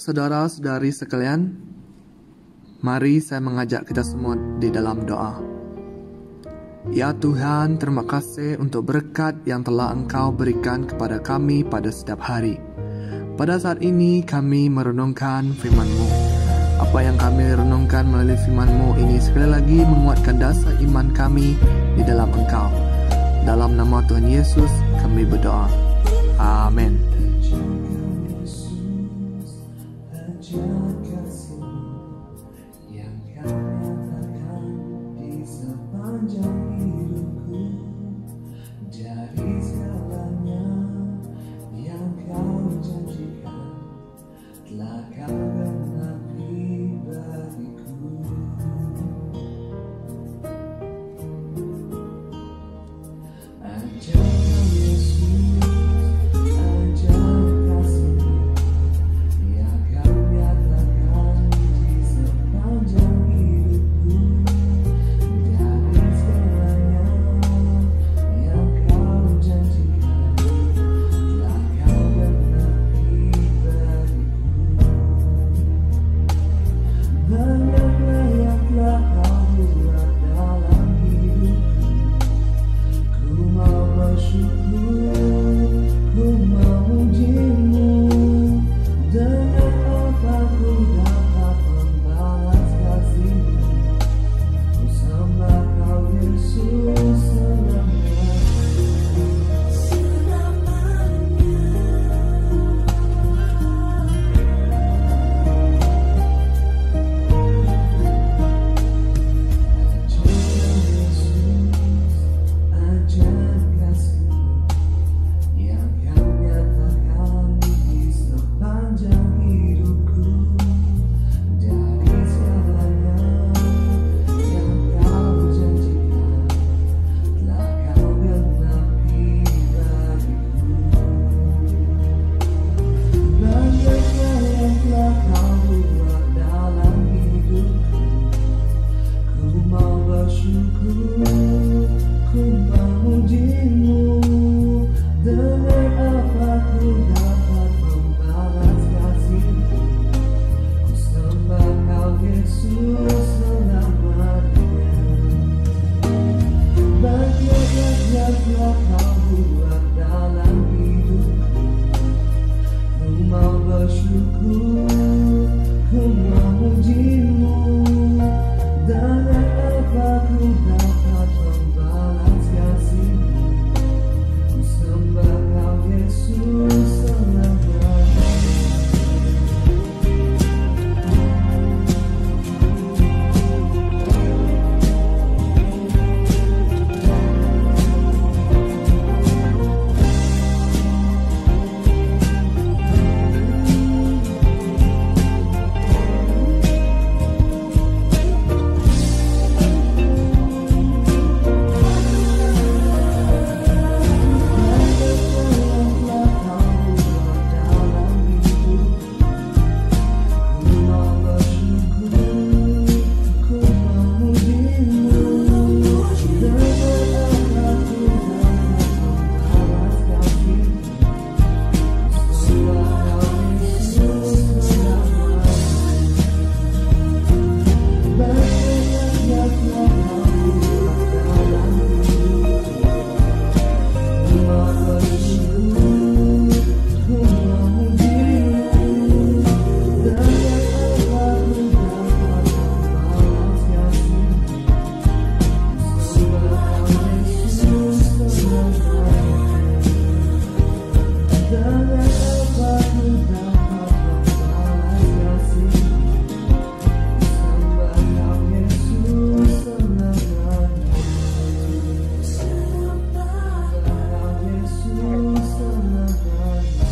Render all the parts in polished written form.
Saudara-saudari sekalian, mari saya mengajak kita semua di dalam doa. Ya Tuhan, terima kasih untuk berkat yang telah Engkau berikan kepada kami pada setiap hari. Pada saat ini kami merenungkan firman-Mu. Apa yang kami renungkan melalui firman-Mu ini sekali lagi menguatkan dasar iman kami di dalam Engkau. Dalam nama Tuhan Yesus kami berdoa. Amin.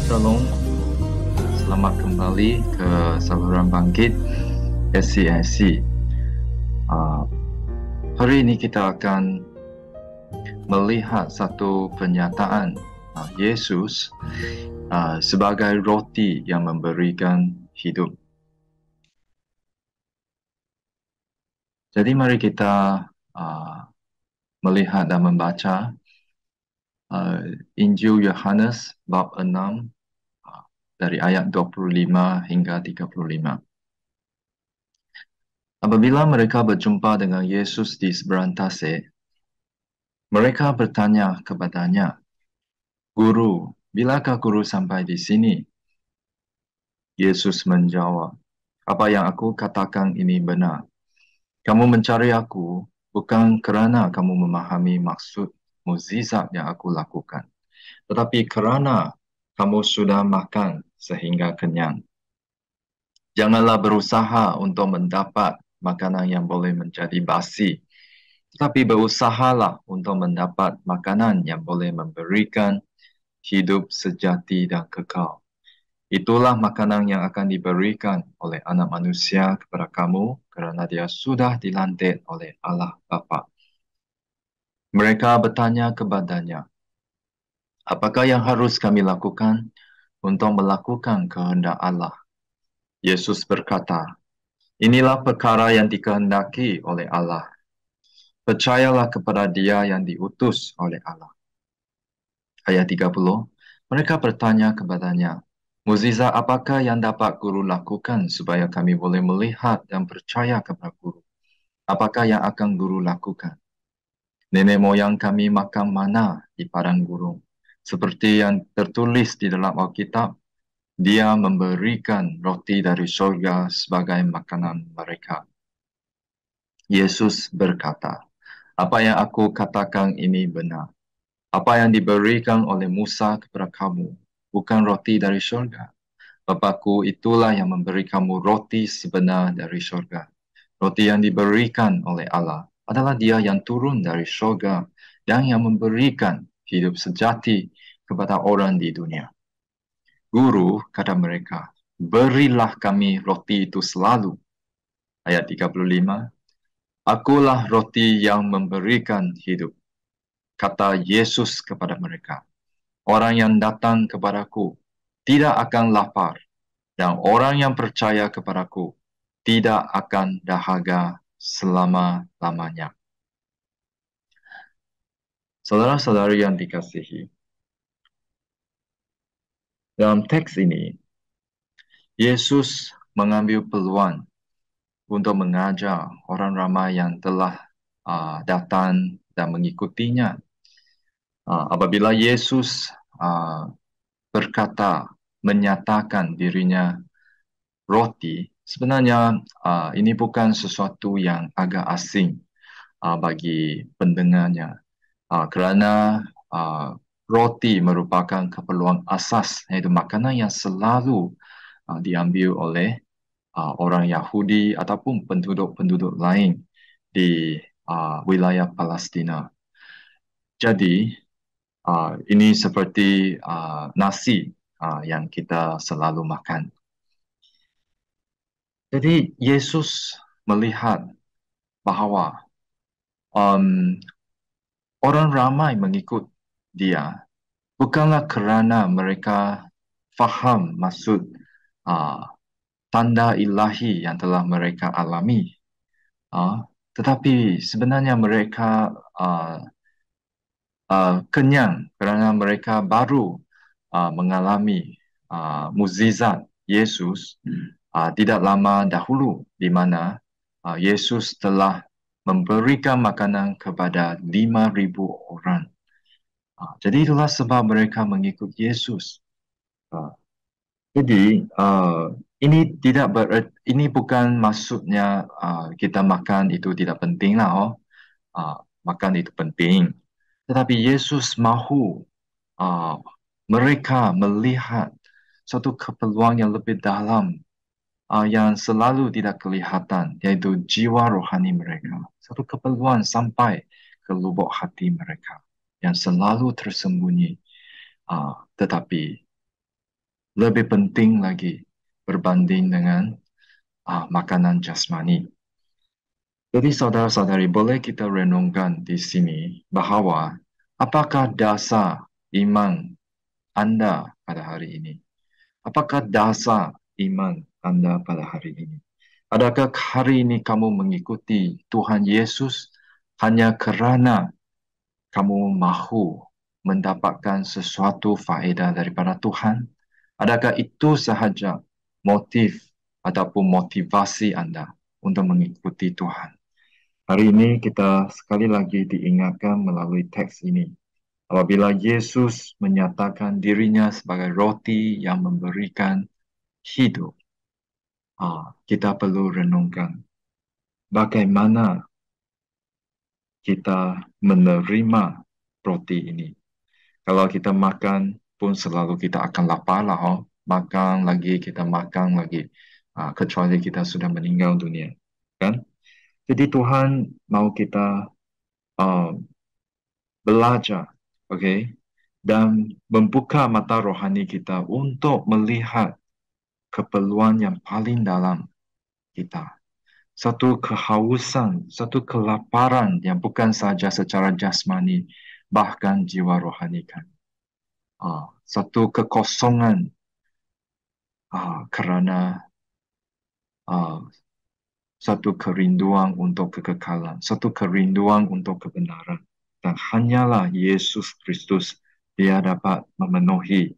Shalom, selamat kembali ke saluran bangkit SCIC. Hari ini kita akan melihat satu pernyataan Yesus sebagai roti yang memberikan hidup. Jadi mari kita melihat dan membaca Injil Yohanes bab 6 dari ayat 25 hingga 35. Apabila mereka berjumpa dengan Yesus di seberang tasik, mereka bertanya kepadanya, "Guru, bilakah guru sampai di sini?" Yesus menjawab, "Apa yang aku katakan ini benar. Kamu mencari aku bukan kerana kamu memahami maksud mukjizat yang aku lakukan, tetapi kerana kamu sudah makan sehingga kenyang. Janganlah berusaha untuk mendapat makanan yang boleh menjadi basi, tetapi berusahalah untuk mendapat makanan yang boleh memberikan hidup sejati dan kekal. Itulah makanan yang akan diberikan oleh anak manusia kepada kamu kerana dia sudah dilantik oleh Allah Bapa." Mereka bertanya kepadanya, "Apakah yang harus kami lakukan untuk melakukan kehendak Allah?" Yesus berkata, "Inilah perkara yang dikehendaki oleh Allah. Percayalah kepada Dia yang diutus oleh Allah." Ayat 30, mereka bertanya kepadanya, "Mukjizat apakah yang dapat guru lakukan supaya kami boleh melihat dan percaya kepada guru? Apakah yang akan guru lakukan? Nenek moyang kami makan mana di padang gurun. Seperti yang tertulis di dalam Alkitab, Dia memberikan roti dari surga sebagai makanan mereka." Yesus berkata, "Apa yang aku katakan ini benar. Apa yang diberikan oleh Musa kepada kamu bukan roti dari surga. Bapakku itulah yang memberi kamu roti sebenar dari surga. Roti yang diberikan oleh Allah adalah Dia yang turun dari surga dan yang memberikan hidup sejati kepada orang di dunia." "Guru," kata mereka, "berilah kami roti itu selalu." Ayat 35, "Akulah roti yang memberikan hidup," kata Yesus kepada mereka. "Orang yang datang kepadaku tidak akan lapar, dan orang yang percaya kepadaku tidak akan dahaga selama-lamanya." Saudara-saudari yang dikasihi, dalam teks ini, Yesus mengambil peluang untuk mengajar orang ramai yang telah datang dan mengikutinya. Apabila Yesus berkata, menyatakan dirinya roti, sebenarnya ini bukan sesuatu yang agak asing bagi pendengarnya, kerana roti merupakan keperluan asas, iaitu makanan yang selalu diambil oleh orang Yahudi ataupun penduduk-penduduk lain di wilayah Palestina. Jadi, ini seperti nasi yang kita selalu makan. Jadi, Yesus melihat bahawa orang ramai mengikut Dia bukanlah kerana mereka faham maksud tanda ilahi yang telah mereka alami, tetapi sebenarnya mereka kenyang kerana mereka baru mengalami mukjizat Yesus tidak lama dahulu, di mana Yesus telah memberikan makanan kepada 5,000 orang. Jadi itulah sebab mereka mengikut Yesus. Jadi ini bukan maksudnya kita makan itu tidak penting lah. Makan itu penting. Tetapi Yesus mahu mereka melihat satu keperluan yang lebih dalam yang selalu tidak kelihatan, yaitu jiwa rohani mereka. Satu keperluan sampai ke lubuk hati mereka yang selalu tersembunyi, tetapi lebih penting lagi berbanding dengan makanan jasmani. Jadi saudara-saudari, boleh kita renungkan di sini bahawa apakah dasar iman Anda pada hari ini? Apakah dasar iman Anda pada hari ini? Adakah hari ini kamu mengikuti Tuhan Yesus hanya kerana kamu mahu mendapatkan sesuatu faedah daripada Tuhan? Adakah itu sahaja motif ataupun motivasi Anda untuk mengikuti Tuhan? Hari ini kita sekali lagi diingatkan melalui teks ini. Apabila Yesus menyatakan dirinya sebagai roti yang memberikan hidup, kita perlu renungkan bagaimana kita menerima roti ini. Kalau kita makan pun selalu kita akan lapar lah, makan lagi, kita makan lagi, kecuali kita sudah meninggal dunia, kan? Jadi Tuhan mau kita belajar, okay? Dan membuka mata rohani kita untuk melihat keperluan yang paling dalam kita. Satu kehausan, satu kelaparan yang bukan saja secara jasmani, bahkan jiwa rohani kan. Satu kekosongan kerana satu kerinduan untuk kekekalan, satu kerinduan untuk kebenaran. Dan hanyalah Yesus Kristus, dia dapat memenuhi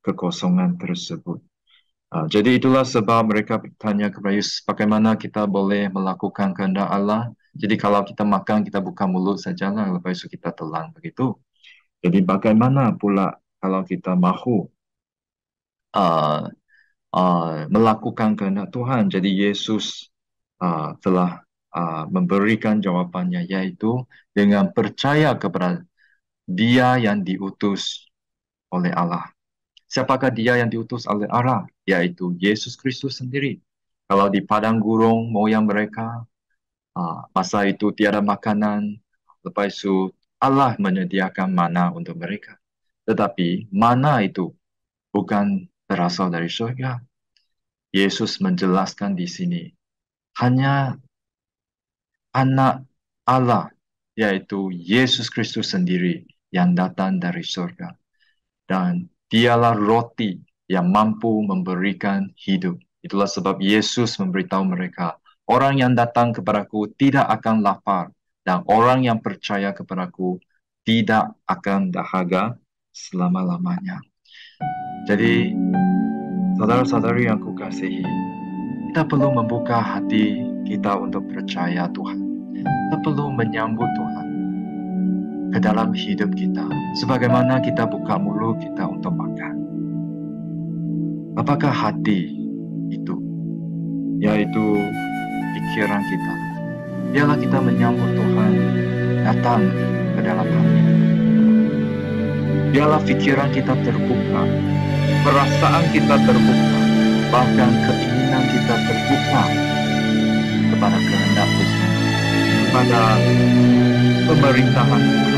kekosongan tersebut. Jadi itulah sebab mereka bertanya kepada Yesus, bagaimana kita boleh melakukan kehendak Allah? Jadi kalau kita makan, kita buka mulut sajalah, lepas itu kita telan begitu. Jadi bagaimana pula kalau kita mahu melakukan kehendak Tuhan? Jadi Yesus telah memberikan jawabannya, yaitu dengan percaya kepada Dia yang diutus oleh Allah. Siapakah Dia yang diutus oleh Allah? Yaitu Yesus Kristus sendiri. Kalau di padang gurun moyang mereka, masa itu tiada makanan, lepas itu Allah menyediakan mana untuk mereka. Tetapi mana itu bukan berasal dari surga. Yesus menjelaskan di sini, hanya anak Allah, yaitu Yesus Kristus sendiri yang datang dari surga. Dan dialah roti yang mampu memberikan hidup. Itulah sebab Yesus memberitahu mereka, orang yang datang kepadaku tidak akan lapar, dan orang yang percaya kepadaku tidak akan dahaga selama-lamanya. Jadi, saudara-saudari yang kukasihi, kita perlu membuka hati kita untuk percaya Tuhan. Kita perlu menyambut Tuhan ke dalam hidup kita, sebagaimana kita buka mulut kita untuk makan. Apakah hati itu? Yaitu pikiran kita. Biarlah kita menyambut Tuhan datang ke dalam hati. Biarlah pikiran kita terbuka, perasaan kita terbuka, bahkan keinginan kita terbuka kepada kehendak Tuhan, kepada pemerintahan Tuhan.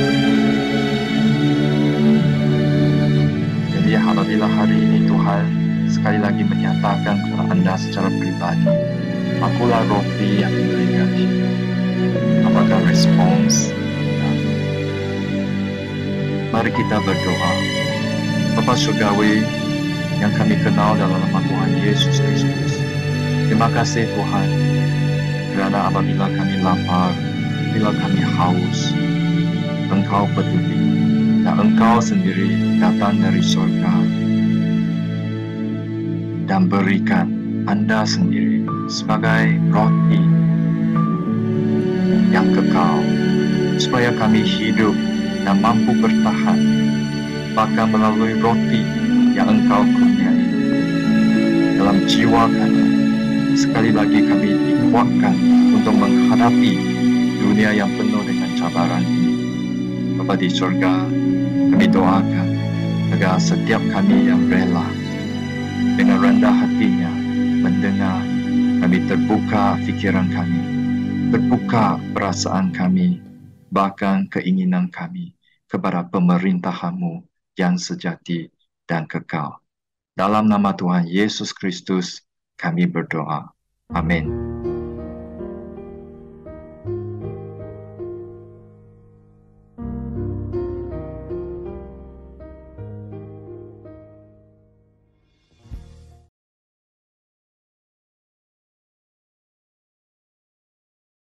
Jadi apabila hari ini Tuhan sekali lagi menyatakan kepada Anda secara pribadi, akulah roti yang memberikan hidup. Apakah respons? Mari kita berdoa. Bapa Surgawi yang kami kenal dalam nama Tuhan Yesus Kristus, terima kasih Tuhan, kerana apabila kami lapar, bila kami haus, Engkau peduli, dan Engkau sendiri datang dari surga dan berikan Anda sendiri sebagai roti yang kekal, supaya kami hidup dan mampu bertahan, bahkan melalui roti yang Engkau kurniai dalam jiwa kami. Sekali lagi kami dikuatkan untuk menghadapi dunia yang penuh dengan cabaran ini. Bapa di surga, kami doakan agar setiap kami yang rela dengan rendah hatinya mendengar, kami terbuka fikiran kami, terbuka perasaan kami, bahkan keinginan kami kepada pemerintahan-Mu yang sejati dan kekal. Dalam nama Tuhan Yesus Kristus kami berdoa. Amin.